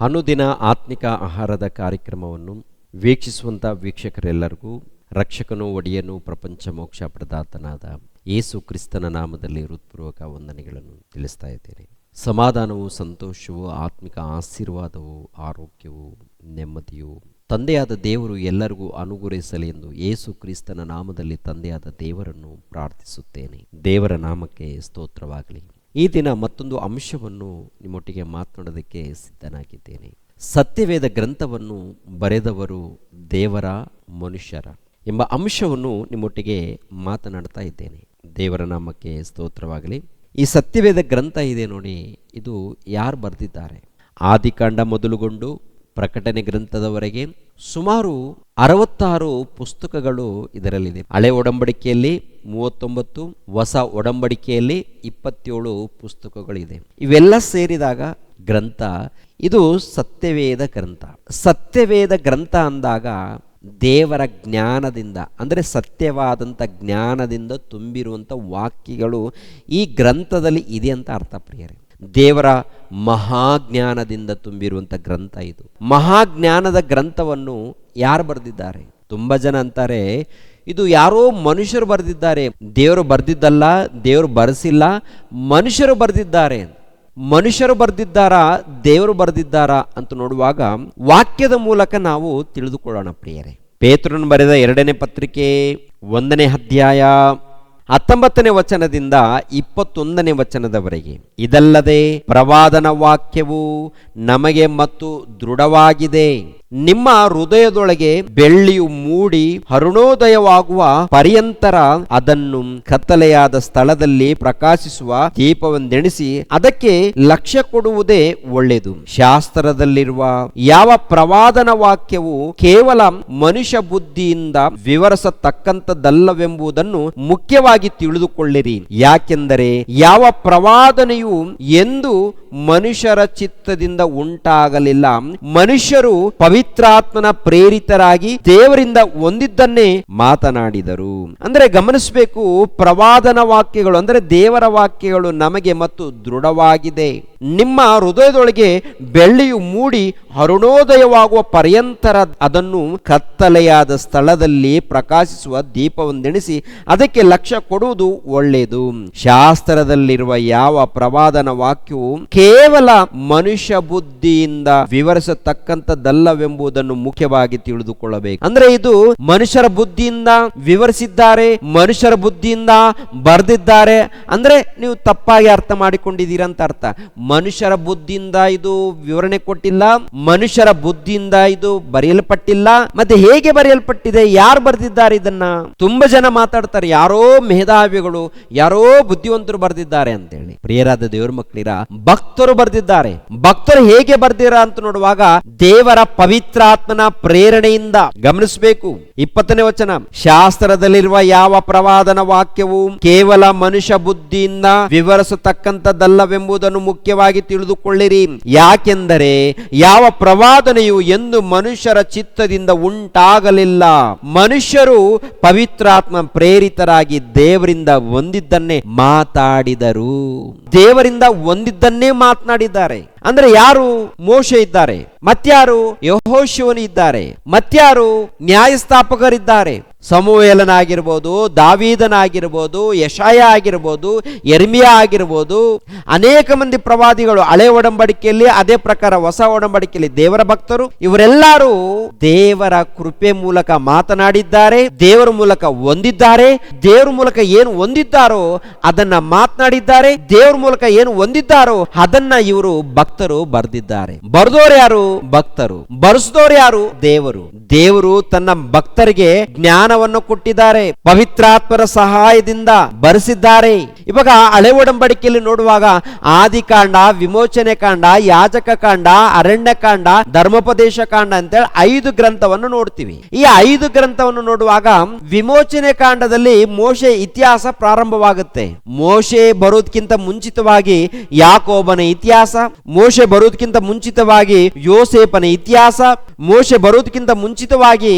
ಅನುದಿನ ಆತ್ಮಿಕ ಆಹಾರದ ಕಾರ್ಯಕ್ರಮವನ್ನು ವೀಕ್ಷಿಸುವಂಥ ವೀಕ್ಷಕರೆಲ್ಲರಿಗೂ ರಕ್ಷಕನು ಒಡೆಯನು ಪ್ರಪಂಚ ಮೋಕ್ಷ ಪ್ರದಾತನಾದ ಯೇಸು ಕ್ರಿಸ್ತನ ನಾಮದಲ್ಲಿ ಹೃತ್ಪೂರ್ವಕ ವಂದನೆಗಳನ್ನು ತಿಳಿಸ್ತಾ ಇದ್ದೇನೆ. ಸಮಾಧಾನವು, ಸಂತೋಷವು, ಆತ್ಮಿಕ ಆಶೀರ್ವಾದವು, ಆರೋಗ್ಯವು, ನೆಮ್ಮದಿಯು ತಂದೆಯಾದ ದೇವರು ಎಲ್ಲರಿಗೂ ಅನುಗ್ರಹಿಸಲಿ ಎಂದು ಯೇಸು ಕ್ರಿಸ್ತನ ನಾಮದಲ್ಲಿ ತಂದೆಯಾದ ದೇವರನ್ನು ಪ್ರಾರ್ಥಿಸುತ್ತೇನೆ. ದೇವರ ನಾಮಕ್ಕೆ ಸ್ತೋತ್ರವಾಗಲಿ. ಈ ದಿನ ಮತ್ತೊಂದು ಅಂಶವನ್ನು ನಿಮ್ಮೊಟ್ಟಿಗೆ ಮಾತನಾಡೋದಕ್ಕೆ ಸಿದ್ಧನಾಗಿದ್ದೇನೆ. ಸತ್ಯವೇದ ಗ್ರಂಥವನ್ನು ಬರೆದವರು ದೇವರ, ಮನುಷ್ಯರ ಎಂಬ ಅಂಶವನ್ನು ನಿಮ್ಮೊಟ್ಟಿಗೆ ಮಾತನಾಡ್ತಾ ಇದ್ದೇನೆ. ದೇವರ ನಾಮಕ್ಕೆ ಸ್ತೋತ್ರವಾಗಲಿ. ಈ ಸತ್ಯವೇದ ಗ್ರಂಥ ಇದೆ ನೋಡಿ, ಇದು ಯಾರು ಬರೆದಿದ್ದಾರೆ? ಆದಿಕಾಂಡ ಮೊದಲುಗೊಂಡು ಪ್ರಕಟಣೆ ಗ್ರಂಥದವರೆಗೆ ಸುಮಾರು 66 ಪುಸ್ತಕಗಳು ಇದರಲ್ಲಿದೆ. ಹಳೆ ಒಡಂಬಡಿಕೆಯಲ್ಲಿ 39, ಹೊಸ ಒಡಂಬಡಿಕೆಯಲ್ಲಿ 27 ಪುಸ್ತಕಗಳಿದೆ. ಇವೆಲ್ಲ ಸೇರಿದಾಗ ಗ್ರಂಥ ಇದು ಸತ್ಯವೇದ ಗ್ರಂಥ. ಸತ್ಯವೇದ ಗ್ರಂಥ ಅಂದಾಗ ದೇವರ ಜ್ಞಾನದಿಂದ, ಅಂದರೆ ಸತ್ಯವಾದಂಥ ಜ್ಞಾನದಿಂದ ತುಂಬಿರುವಂಥ ವಾಕ್ಯಗಳು ಈ ಗ್ರಂಥದಲ್ಲಿ ಇದೆ ಅಂತ ಅರ್ಥ ಪ್ರಿಯರೇ. ದೇವರ ಮಹಾಜ್ಞಾನದಿಂದ ತುಂಬಿರುವಂಥ ಗ್ರಂಥ ಇದು. ಮಹಾಜ್ಞಾನದ ಗ್ರಂಥವನ್ನು ಯಾರು ಬರೆದಿದ್ದಾರೆ? ತುಂಬ ಜನ ಅಂತಾರೆ ಇದು ಯಾರೋ ಮನುಷ್ಯರು ಬರೆದಿದ್ದಾರೆ. ದೇವರು ಬರೆದಿದ್ದಲ್ಲ, ದೇವರು ಬರೆಸಿಲ್ಲ, ಮನುಷ್ಯರು ಬರೆದಿದ್ದಾರೆ. ಮನುಷ್ಯರು ಬರೆದಿದ್ದಾರಾ, ದೇವರು ಬರೆದಿದ್ದಾರಾ ಅಂತ ನೋಡುವಾಗ ವಾಕ್ಯದ ಮೂಲಕ ನಾವು ತಿಳಿದುಕೊಳ್ಳೋಣ ಪ್ರಿಯರೇ. ಪೇತ್ರನು ಬರೆದ 2ನೇ ಪತ್ರಿಕೆ 1ನೇ ಅಧ್ಯಾಯ 19ನೇ ವಚನದಿಂದ 21ನೇ ವಚನದವರೆಗೆ, ಇದಲ್ಲದೆ ಪ್ರವಾದನ ವಾಕ್ಯವು ನಮಗೆ ಮತ್ತು ದೃಢವಾಗಿದೆ. ನಿಮ್ಮ ಹೃದಯದೊಳಗೆ ಬೆಳ್ಳಿಯು ಮೂಡಿ ಅರುಣೋದಯವಾಗುವ ಪರ್ಯಂತರ ಅದನ್ನು ಕತ್ತಲೆಯಾದ ಸ್ಥಳದಲ್ಲಿ ಪ್ರಕಾಶಿಸುವ ದೀಪವೆಂದೆಣಿಸಿ ಅದಕ್ಕೆ ಲಕ್ಷ್ಯ ಕೊಡುವುದೇ ಒಳ್ಳೆಯದು. ಶಾಸ್ತ್ರದಲ್ಲಿರುವ ಯಾವ ಪ್ರವಾದನ ವಾಕ್ಯವು ಕೇವಲ ಮನುಷ್ಯ ಬುದ್ಧಿಯಿಂದ ವಿವರಿಸತಕ್ಕಂಥದ್ದಲ್ಲವೆಂಬುದನ್ನು ಮುಖ್ಯವಾಗಿ ತಿಳಿದುಕೊಳ್ಳಿರಿ. ಯಾಕೆಂದರೆ ಯಾವ ಪ್ರವಾದನೆಯು ಎಂದು ಮನುಷ್ಯರ ಚಿತ್ತದಿಂದ ಉಂಟಾಗಲಿಲ್ಲ. ಮನುಷ್ಯರು ಪವಿತ್ರಾತ್ಮನ ಪ್ರೇರಿತರಾಗಿ ದೇವರಿಂದ ಹೊಂದಿದ್ದನ್ನೇ ಮಾತನಾಡಿದರು. ಅಂದ್ರೆ ಗಮನಿಸಬೇಕು, ಪ್ರವಾದನ ವಾಕ್ಯಗಳು ಅಂದರೆ ದೇವರ ವಾಕ್ಯಗಳು ನಮಗೆ ಮತ್ತು ದೃಢವಾಗಿದೆ. ನಿಮ್ಮ ಹೃದಯದೊಳಗೆ ಬೆಳ್ಳಿಯು ಮೂಡಿ ಅರುಣೋದಯವಾಗುವ ಪರ್ಯಂತರ ಅದನ್ನು ಕತ್ತಲೆಯಾದ ಸ್ಥಳದಲ್ಲಿ ಪ್ರಕಾಶಿಸುವ ದೀಪವೊಂದೆಣಿಸಿ ಅದಕ್ಕೆ ಲಕ್ಷ್ಯ ಕೊಡುವುದು ಒಳ್ಳೆಯದು. ಶಾಸ್ತ್ರದಲ್ಲಿರುವ ಯಾವ ಪ್ರವಾದನ ವಾಕ್ಯವು ಕೇವಲ ಮನುಷ್ಯ ಬುದ್ಧಿಯಿಂದ ವಿವರಿಸತಕ್ಕಂಥದ್ದಲ್ಲವೆಂಬುದನ್ನು ಮುಖ್ಯವಾಗಿ ತಿಳಿದುಕೊಳ್ಳಬೇಕು. ಅಂದ್ರೆ ಇದು ಮನುಷ್ಯರ ಬುದ್ಧಿಯಿಂದ ವಿವರಿಸಿದ್ದಾರೆ, ಮನುಷ್ಯರ ಬುದ್ಧಿಯಿಂದ ಬರೆದಿದ್ದಾರೆ ಅಂದ್ರೆ ನೀವು ತಪ್ಪಾಗಿ ಅರ್ಥ ಮಾಡಿಕೊಂಡಿದ್ದೀರಾ ಅಂತ ಅರ್ಥ. ಮನುಷ್ಯರ ಬುದ್ಧಿಯಿಂದ ಇದು ವಿವರಣೆ ಕೊಟ್ಟಿಲ್ಲ, ಮನುಷ್ಯರ ಬುದ್ಧಿಯಿಂದ ಇದು ಬರೆಯಲ್ಪಟ್ಟಿಲ್ಲ. ಮತ್ತೆ ಹೇಗೆ ಬರೆಯಲ್ಪಟ್ಟಿದೆ? ಯಾರು ಬರೆದಿದ್ದಾರೆ ಇದನ್ನ? ತುಂಬಾ ಜನ ಮಾತಾಡ್ತಾರೆ, ಯಾರೋ ಮೇಧಾವಿಗಳು, ಯಾರೋ ಬುದ್ಧಿವಂತರು ಬರೆದಿದ್ದಾರೆ ಅಂತೇಳಿ. ಪ್ರಿಯರಾದ ದೇವರ ಮಕ್ಕಳಿರ, ಭಕ್ತರು ಬರೆದಿದ್ದಾರೆ. ಭಕ್ತರು ಹೇಗೆ ಬರ್ದಿರ ಅಂತ ನೋಡುವಾಗ ದೇವರ ಪವಿತ್ರಾತ್ಮನ ಪ್ರೇರಣೆಯಿಂದ. ಗಮನಿಸಬೇಕು 20ನೇ ವಚನ, ಶಾಸ್ತ್ರದಲ್ಲಿರುವ ಯಾವ ಪ್ರವಾದನ ವಾಕ್ಯವು ಕೇವಲ ಮನುಷ್ಯ ಬುದ್ಧಿಯಿಂದ ವಿವರಿಸತಕ್ಕಂಥದ್ದಲ್ಲವೆಂಬುದನ್ನು ಮುಖ್ಯವಾಗಿ ತಿಳಿದುಕೊಳ್ಳಿರಿ. ಯಾಕೆಂದರೆ ಯಾವ ಪ್ರವಾದನೆಯು ಎಂದು ಮನುಷ್ಯರ ಚಿತ್ತದಿಂದ ಉಂಟಾಗಲಿಲ್ಲ. ಮನುಷ್ಯರು ಪವಿತ್ರಾತ್ಮ ಪ್ರೇರಿತರಾಗಿ ದೇವರಿಂದ ಹೊಂದಿದ್ದನ್ನೇ ಮಾತಾಡಿದರು. ದೇವರಿಂದ ಹೊಂದಿದ್ದನ್ನೇ ಮಾತನಾಡಿದ್ದಾರೆ. ಅಂದ್ರೆ ಯಾರು? ಮೋಶೆ ಇದ್ದಾರೆ, ಮತ್ಯಾರು? ಯೆಹೋಶುವನು ಇದ್ದಾರೆ, ಮತ್ಯಾರು? ನ್ಯಾಯಸ್ಥಾಪಕರಿದ್ದಾರೆ. ಸಮುವೇಲನಾಗಿರ್ಬೋದು, ದಾವೀದನಾಗಿರ್ಬೋದು, ಯೆಶಾಯ ಆಗಿರ್ಬೋದು, ಯೆರೆಮೀಯ ಆಗಿರ್ಬೋದು, ಅನೇಕ ಮಂದಿ ಪ್ರವಾದಿಗಳು ಹಳೆ ಒಡಂಬಡಿಕೆಯಲ್ಲಿ, ಅದೇ ಪ್ರಕಾರ ಹೊಸ ಒಡಂಬಡಿಕೆಯಲ್ಲಿ ದೇವರ ಭಕ್ತರು. ಇವರೆಲ್ಲರೂ ದೇವರ ಕೃಪೆ ಮೂಲಕ ಮಾತನಾಡಿದ್ದಾರೆ, ದೇವರ ಮೂಲಕ ಹೊಂದಿದ್ದಾರೆ. ದೇವರ ಮೂಲಕ ಏನು ಹೊಂದಿದ್ದಾರೋ ಅದನ್ನ ಮಾತನಾಡಿದ್ದಾರೆ. ದೇವರ ಮೂಲಕ ಏನು ಹೊಂದಿದ್ದಾರೋ ಅದನ್ನ ಇವರು ಭಕ್ತರು ಬರೆದಿದ್ದಾರೆ. ಬರೆದೋರು ಯಾರು? ಭಕ್ತರು. ಬರೆಸಿದವರು ಯಾರು? ದೇವರು. ದೇವರು ತನ್ನ ಭಕ್ತರಿಗೆ ಜ್ಞಾನವನ್ನು ಕೊಟ್ಟಿದ್ದಾರೆ, ಪವಿತ್ರಾತ್ಮರ ಸಹಾಯದಿಂದ ಬರೆಸಿದ್ದಾರೆ. ಇವಾಗ ಹಳೆ ಒಡಂಬಡಿಕೆಯಲ್ಲಿ ನೋಡುವಾಗ ಆದಿಕಾಂಡ, ವಿಮೋಚನೆ ಕಾಂಡ, ಯಾಜಕ ಕಾಂಡ, ಅರಣ್ಯ ಕಾಂಡ, ಧರ್ಮೋಪದೇಶ ಕಾಂಡ ಅಂತೇಳಿ 5 ಗ್ರಂಥವನ್ನು ನೋಡ್ತೀವಿ. ಈ 5 ಗ್ರಂಥವನ್ನು ನೋಡುವಾಗ ವಿಮೋಚನೆ ಕಾಂಡದಲ್ಲಿ ಮೋಶೆ ಇತಿಹಾಸ ಪ್ರಾರಂಭವಾಗುತ್ತೆ. ಮೋಶೆ ಬರೋದಕ್ಕಿಂತ ಮುಂಚಿತವಾಗಿ ಯಾಕೋಬನ ಇತಿಹಾಸ, ಮೋಶೆ ಬರೋದಕ್ಕಿಂತ ಮುಂಚಿತವಾಗಿ ಯೋಸೇಫನ ಇತಿಹಾಸ, ಮೋಶೆ ಬರೋದಕ್ಕಿಂತ ಮುಂಚಿತವಾಗಿ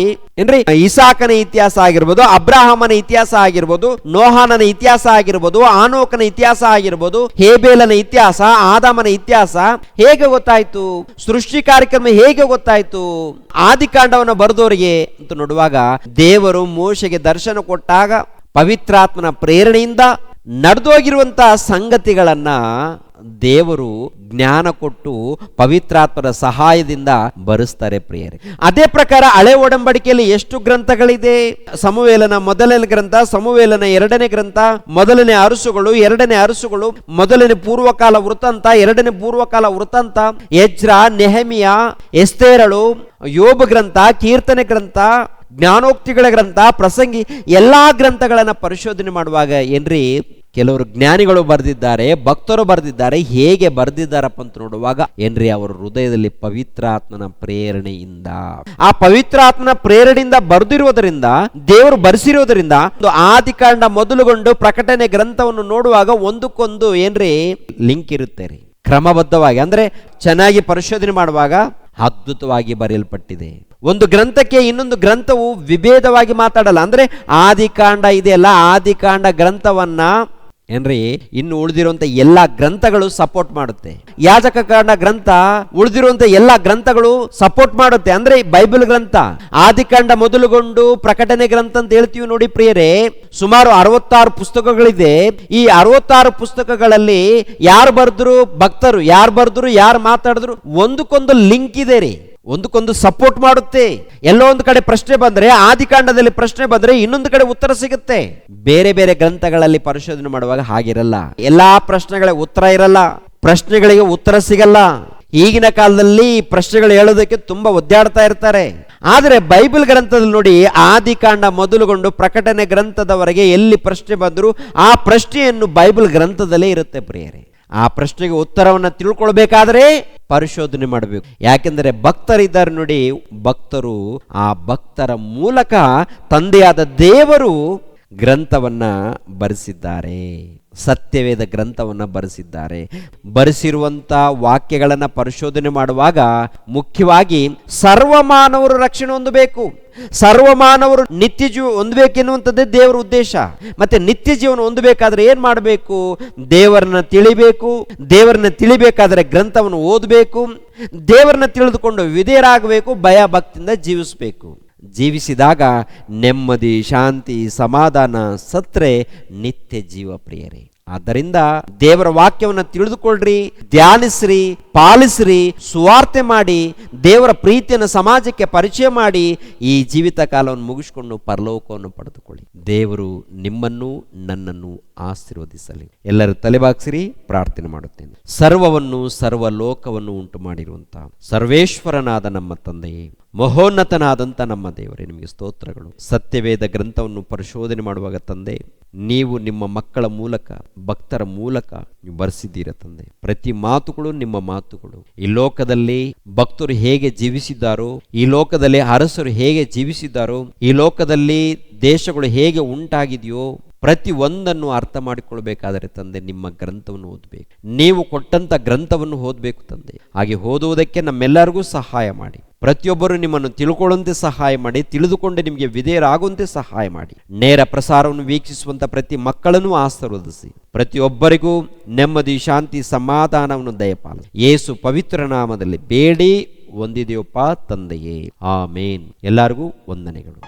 ಇಸಾಕನ ಇತಿಹಾಸ ಆಗಿರ್ಬೋದು, ಅಬ್ರಹಾಮನ ಇತಿಹಾಸ ಆಗಿರ್ಬೋದು, ನೋಹಾನನ ಇತಿಹಾಸ ಆಗಿರ್ಬೋದು, ಹಾನೋಕನ ಇತಿಹಾಸ ಆಗಿರ್ಬೋದು, ಹೇಬೇಲನ ಇತಿಹಾಸ, ಆದಾಮನ ಇತಿಹಾಸ ಹೇಗೆ ಗೊತ್ತಾಯ್ತು? ಸೃಷ್ಟಿ ಕಾರ್ಯಕ್ರಮ ಹೇಗೆ ಗೊತ್ತಾಯ್ತು? ಆದಿಕಾಂಡವನ್ನು ಬರೆದವರಿಗೆ ಅಂತ ನೋಡುವಾಗ ದೇವರು ಮೋಶೆಗೆ ದರ್ಶನ ಕೊಟ್ಟಾಗ ಪವಿತ್ರಾತ್ಮನ ಪ್ರೇರಣೆಯಿಂದ ನಡೆದೋಗಿರುವಂತಹ ಸಂಗತಿಗಳನ್ನ ದೇವರು ಜ್ಞಾನ ಕೊಟ್ಟು ಪವಿತ್ರಾತ್ಮರ ಸಹಾಯದಿಂದ ಬರೆಸ್ತಾರೆ ಪ್ರಿಯರೇ. ಅದೇ ಪ್ರಕಾರ ಹಳೆ ಒಡಂಬಡಿಕೆಯಲ್ಲಿ ಎಷ್ಟು ಗ್ರಂಥಗಳಿದೆ? ಸಮುವೇಲನ ಮೊದಲನೇ ಗ್ರಂಥ, ಸಮುವೇಲನ ಎರಡನೇ ಗ್ರಂಥ, ಮೊದಲನೇ ಅರಸುಗಳು, ಎರಡನೇ ಅರಸುಗಳು, ಮೊದಲನೇ ಪೂರ್ವಕಾಲ ವೃತ್ತಾಂತ, ಎರಡನೇ ಪೂರ್ವಕಾಲ ವೃತ್ತಾಂತ, ಎಜ್ರ, ನೆಹಮಿಯ, ಎಸ್ತೇರಳು, ಯೋಬ ಗ್ರಂಥ, ಕೀರ್ತನೆ ಗ್ರಂಥ, ಜ್ಞಾನೋಕ್ತಿಗಳ ಗ್ರಂಥ, ಪ್ರಸಂಗಿ, ಎಲ್ಲಾ ಗ್ರಂಥಗಳನ್ನ ಪರಿಶೋಧನೆ ಮಾಡುವಾಗ ಏನ್ರಿ, ಕೆಲವರು ಜ್ಞಾನಿಗಳು ಬರೆದಿದ್ದಾರೆ, ಭಕ್ತರು ಬರೆದಿದ್ದಾರೆ. ಹೇಗೆ ಬರೆದಿದ್ದಾರಪ್ಪ ಅಂತ ನೋಡುವಾಗ ಏನ್ರಿ, ಅವರ ಹೃದಯದಲ್ಲಿ ಪವಿತ್ರಾತ್ಮನ ಪ್ರೇರಣೆಯಿಂದ, ಆ ಪವಿತ್ರಾತ್ಮನ ಪ್ರೇರಣೆಯಿಂದ ಬರೆದಿರುವುದರಿಂದ, ದೇವರು ಬರೆಸಿರೋದ್ರಿಂದ, ಆದಿಕಾಂಡ ಮೊದಲುಗೊಂಡು ಪ್ರಕಟಣೆ ಗ್ರಂಥವನ್ನು ನೋಡುವಾಗ ಒಂದಕ್ಕೊಂದು ಏನ್ರಿ ಲಿಂಕ್ ಇರುತ್ತೆ ರೀ, ಕ್ರಮಬದ್ಧವಾಗಿ. ಅಂದ್ರೆ ಚೆನ್ನಾಗಿ ಪರಿಶೋಧನೆ ಮಾಡುವಾಗ ಅದ್ಭುತವಾಗಿ ಬರೆಯಲ್ಪಟ್ಟಿದೆ. ಒಂದು ಗ್ರಂಥಕ್ಕೆ ಇನ್ನೊಂದು ಗ್ರಂಥವು ವಿಭೇದವಾಗಿ ಮಾತಾಡಲ್ಲ. ಅಂದ್ರೆ ಆದಿಕಾಂಡ ಇದೆಯಲ್ಲ, ಆದಿಕಾಂಡ ಗ್ರಂಥವನ್ನ ಏನ್ರಿ ಇನ್ನು ಉಳಿದಿರುವಂತ ಎಲ್ಲಾ ಗ್ರಂಥಗಳು ಸಪೋರ್ಟ್ ಮಾಡುತ್ತೆ. ಯಾಜಕ ಕಾಂಡ ಗ್ರಂಥ ಉಳಿದಿರುವಂತ ಎಲ್ಲಾ ಗ್ರಂಥಗಳು ಸಪೋರ್ಟ್ ಮಾಡುತ್ತೆ. ಅಂದ್ರೆ ಬೈಬಲ್ ಗ್ರಂಥ ಆದಿಕಾಂಡ ಮೊದಲುಗೊಂಡು ಪ್ರಕಟಣೆ ಗ್ರಂಥ ಅಂತ ಹೇಳ್ತೀವಿ ನೋಡಿ ಪ್ರಿಯರೇ. ಸುಮಾರು 66 ಪುಸ್ತಕಗಳಿದೆ. ಈ 66 ಪುಸ್ತಕಗಳಲ್ಲಿ ಯಾರು ಬರೆದ್ರು, ಭಕ್ತರು ಯಾರು ಬರೆದ್ರು, ಯಾರು ಮಾತಾಡಿದ್ರು, ಒಂದಕ್ಕೊಂದು ಲಿಂಕ್ ಇದೆ ರೀ, ಒಂದಕ್ಕೊಂದು ಸಪೋರ್ಟ್ ಮಾಡುತ್ತೆ. ಎಲ್ಲೋ ಒಂದು ಕಡೆ ಪ್ರಶ್ನೆ ಬಂದ್ರೆ, ಆದಿಕಾಂಡದಲ್ಲಿ ಪ್ರಶ್ನೆ ಬಂದ್ರೆ ಇನ್ನೊಂದು ಕಡೆ ಉತ್ತರ ಸಿಗುತ್ತೆ. ಬೇರೆ ಬೇರೆ ಗ್ರಂಥಗಳಲ್ಲಿ ಪರಿಶೋಧನೆ ಮಾಡುವಾಗ ಹಾಗಿರಲ್ಲ. ಎಲ್ಲಾ ಪ್ರಶ್ನೆಗಳಿಗೆ ಉತ್ತರ ಇರಲ್ಲ, ಪ್ರಶ್ನೆಗಳಿಗೆ ಉತ್ತರ ಸಿಗಲ್ಲ. ಈಗಿನ ಕಾಲದಲ್ಲಿ ಪ್ರಶ್ನೆಗಳು ಹೇಳೋದಕ್ಕೆ ತುಂಬಾ ಒದ್ದಾಡ್ತಾ ಇರ್ತಾರೆ. ಆದರೆ ಬೈಬಲ್ ಗ್ರಂಥದಲ್ಲಿ ನೋಡಿ, ಆದಿಕಾಂಡ ಮೊದಲುಗೊಂಡು ಪ್ರಕಟಣೆ ಗ್ರಂಥದವರೆಗೆ ಎಲ್ಲಿ ಪ್ರಶ್ನೆ ಬಂದರೂ ಆ ಪ್ರಶ್ನೆಯನ್ನು ಬೈಬಲ್ ಗ್ರಂಥದಲ್ಲೇ ಇರುತ್ತೆ ಪ್ರಿಯರೇ. ಆ ಪ್ರಶ್ನೆಗೆ ಉತ್ತರವನ್ನು ತಿಳ್ಕೊಳ್ಬೇಕಾದ್ರೆ ಪರಿಶೋಧನೆ ಮಾಡಬೇಕು. ಯಾಕೆಂದರೆ ಭಕ್ತರಿದ್ದಾರೆ ನೋಡಿ, ಭಕ್ತರು ಆ ಭಕ್ತರ ಮೂಲಕ ತಂದೆಯಾದ ದೇವರು ಗ್ರಂಥವನ್ನ ಬರೆಸಿದ್ದಾರೆ, ಸತ್ಯವೇದ ಗ್ರಂಥವನ್ನ ಬರೆಸಿದ್ದಾರೆ. ಬರೆಸಿರುವಂತ ವಾಕ್ಯಗಳನ್ನ ಪರಿಶೋಧನೆ ಮಾಡುವಾಗ ಮುಖ್ಯವಾಗಿ ಸರ್ವಮಾನವರು ರಕ್ಷಣೆ ಹೊಂದಬೇಕು, ಸರ್ವಮಾನವರು ನಿತ್ಯ ಜೀವ ಹೊಂದಬೇಕೆನ್ನುವಂಥದ್ದೇ ದೇವರ ಉದ್ದೇಶ. ಮತ್ತೆ ನಿತ್ಯ ಜೀವನ ಹೊಂದಬೇಕಾದ್ರೆ ಏನ್ ಮಾಡಬೇಕು? ದೇವರನ್ನ ತಿಳಿಬೇಕು. ದೇವರನ್ನ ತಿಳಿಬೇಕಾದ್ರೆ ಗ್ರಂಥವನ್ನು ಓದಬೇಕು. ದೇವರನ್ನ ತಿಳಿದುಕೊಂಡು ವಿಧೇಯರಾಗಬೇಕು, ಭಯ ಭಕ್ತಿಯಿಂದ ಜೀವಿಸಬೇಕು. ಜೀವಿಸಿದಾಗ ನೆಮ್ಮದಿ, ಶಾಂತಿ, ಸಮಾಧಾನ, ಸತ್ರೆ ನಿತ್ಯ ಜೀವ ಪ್ರಿಯರೇ. ಆದ್ದರಿಂದ ದೇವರ ವಾಕ್ಯವನ್ನು ತಿಳಿದುಕೊಳ್ಳ್ರಿ, ಧ್ಯಾನಿಸ್ರಿ, ಪಾಲಿಸ್ರಿ, ಸುವಾರ್ತೆ ಮಾಡಿ, ದೇವರ ಪ್ರೀತಿಯನ್ನು ಸಮಾಜಕ್ಕೆ ಪರಿಚಯ ಮಾಡಿ ಈ ಜೀವಿತ ಕಾಲವನ್ನು ಮುಗಿಸಿಕೊಂಡು ಪರಲೋಕವನ್ನು ಪಡೆದುಕೊಳ್ಳಿ. ದೇವರು ನಿಮ್ಮನ್ನು ನನ್ನನ್ನು ಆಶೀರ್ವದಿಸಲಿ. ಎಲ್ಲರೂ ತಲೆಬಾಗಿಸಿರಿ, ಪ್ರಾರ್ಥನೆ ಮಾಡುತ್ತೇನೆ. ಸರ್ವವನ್ನು ಸರ್ವಲೋಕವನ್ನು ಉಂಟು ಮಾಡಿರುವಂತಹ ಸರ್ವೇಶ್ವರನಾದ ನಮ್ಮ ತಂದೆಯೇ, ಮಹೋನ್ನತನಾದಂಥ ನಮ್ಮ ದೇವರೇ, ನಿಮಗೆ ಸ್ತೋತ್ರಗಳು. ಸತ್ಯವೇದ ಗ್ರಂಥವನ್ನು ಪರಿಶೋಧನೆ ಮಾಡುವಾಗ ತಂದೆ, ನೀವು ನಿಮ್ಮ ಮಕ್ಕಳ ಮೂಲಕ, ಭಕ್ತರ ಮೂಲಕ ನೀವು ಬರೆಸಿದ್ದೀರ ತಂದೆ. ಪ್ರತಿ ಮಾತುಗಳು ನಿಮ್ಮ ಮಾತುಗಳು. ಈ ಲೋಕದಲ್ಲಿ ಭಕ್ತರು ಹೇಗೆ ಜೀವಿಸಿದ್ದಾರೋ, ಈ ಲೋಕದಲ್ಲಿ ಅರಸರು ಹೇಗೆ ಜೀವಿಸಿದ್ದಾರೋ, ಈ ಲೋಕದಲ್ಲಿ ದೇಶಗಳು ಹೇಗೆ ಉಂಟಾಗಿದೆಯೋ, ಪ್ರತಿ ಒಂದನ್ನು ಅರ್ಥ ಮಾಡಿಕೊಳ್ಬೇಕಾದರೆ ತಂದೆ ನಿಮ್ಮ ಗ್ರಂಥವನ್ನು ಓದಬೇಕು. ನೀವು ಕೊಟ್ಟಂತ ಗ್ರಂಥವನ್ನು ಓದಬೇಕು ತಂದೆ. ಹಾಗೆ ಓದುವುದಕ್ಕೆ ನಮ್ಮೆಲ್ಲರಿಗೂ ಸಹಾಯ ಮಾಡಿ. ಪ್ರತಿಯೊಬ್ಬರು ನಿಮ್ಮನ್ನು ತಿಳ್ಕೊಳ್ಳುವಂತೆ ಸಹಾಯ ಮಾಡಿ, ತಿಳಿದುಕೊಂಡು ನಿಮಗೆ ವಿಧೇಯರಾಗುವಂತೆ ಸಹಾಯ ಮಾಡಿ. ನೇರ ಪ್ರಸಾರವನ್ನು ವೀಕ್ಷಿಸುವಂತ ಪ್ರತಿ ಮಕ್ಕಳನ್ನು ಆಶೀರ್ವದಿಸಿ. ಪ್ರತಿಯೊಬ್ಬರಿಗೂ ನೆಮ್ಮದಿ, ಶಾಂತಿ, ಸಮಾಧಾನವನ್ನು ದಯಪಾಲಿಸಿ. ಯೇಸು ಪವಿತ್ರ ನಾಮದಲ್ಲಿ ಬೇಡಿ ಹೊಂದಿದೆಯಪ್ಪ ತಂದೆಯೇ, ಆಮೇನ್. ಎಲ್ಲರಿಗೂ ವಂದನೆಗಳು.